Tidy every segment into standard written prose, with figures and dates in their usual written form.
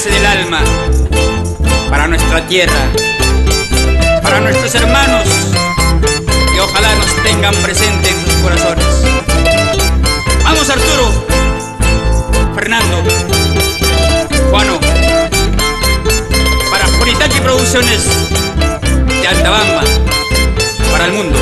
nace del alma, para nuestra tierra, para nuestros hermanos, que ojalá nos tengan presente en sus corazones. Vamos, Arturo, Fernando, Juano, para Juanitaki Producciones de Altabamba, para el mundo.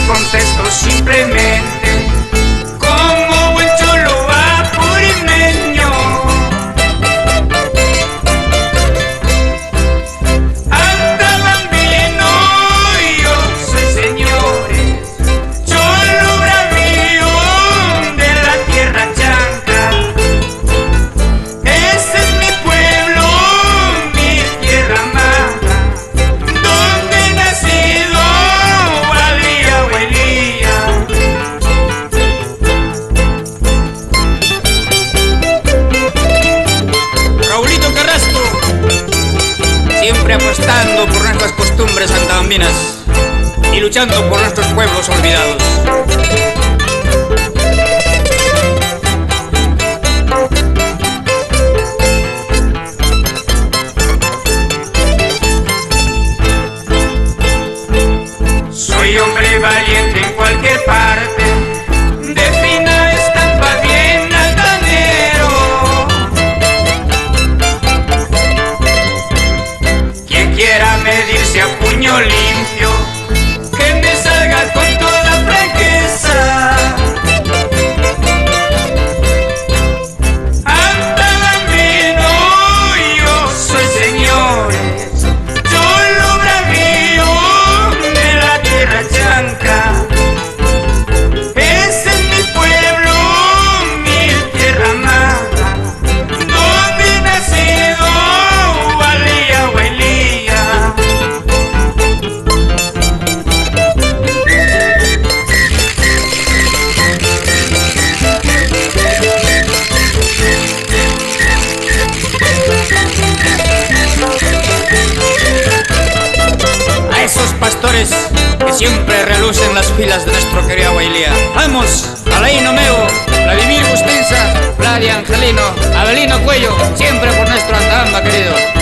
Contesto simplemente como buen cholo apurimeño. Altabambino yo soy, señores, cholo bravío de la tierra chanca. Ese es mi pueblo, mi tierra amada, donde he nacido. Siempre apostando por nuestras costumbres altabambinas y luchando por nuestros pueblos olvidados. Soy hombre valiente en cualquier parte, de fina estampa bien altanero. Quien quiera medirse a puño limpio, que me salga con toda franqueza. Altabambino yo soy, señores, cholo bravío de la tierra chanca. Ese es mi pueblo, mi tierra amada, donde he nacido, Hualía, Huelía. A esos pastores que siempre relucen las filas de nuestro querido Huailía. Vamos, Alain Omeo, Vladimir Bustinza, Vladi Angelino, Abelino Cuello, siempre por nuestro Altabamba querido.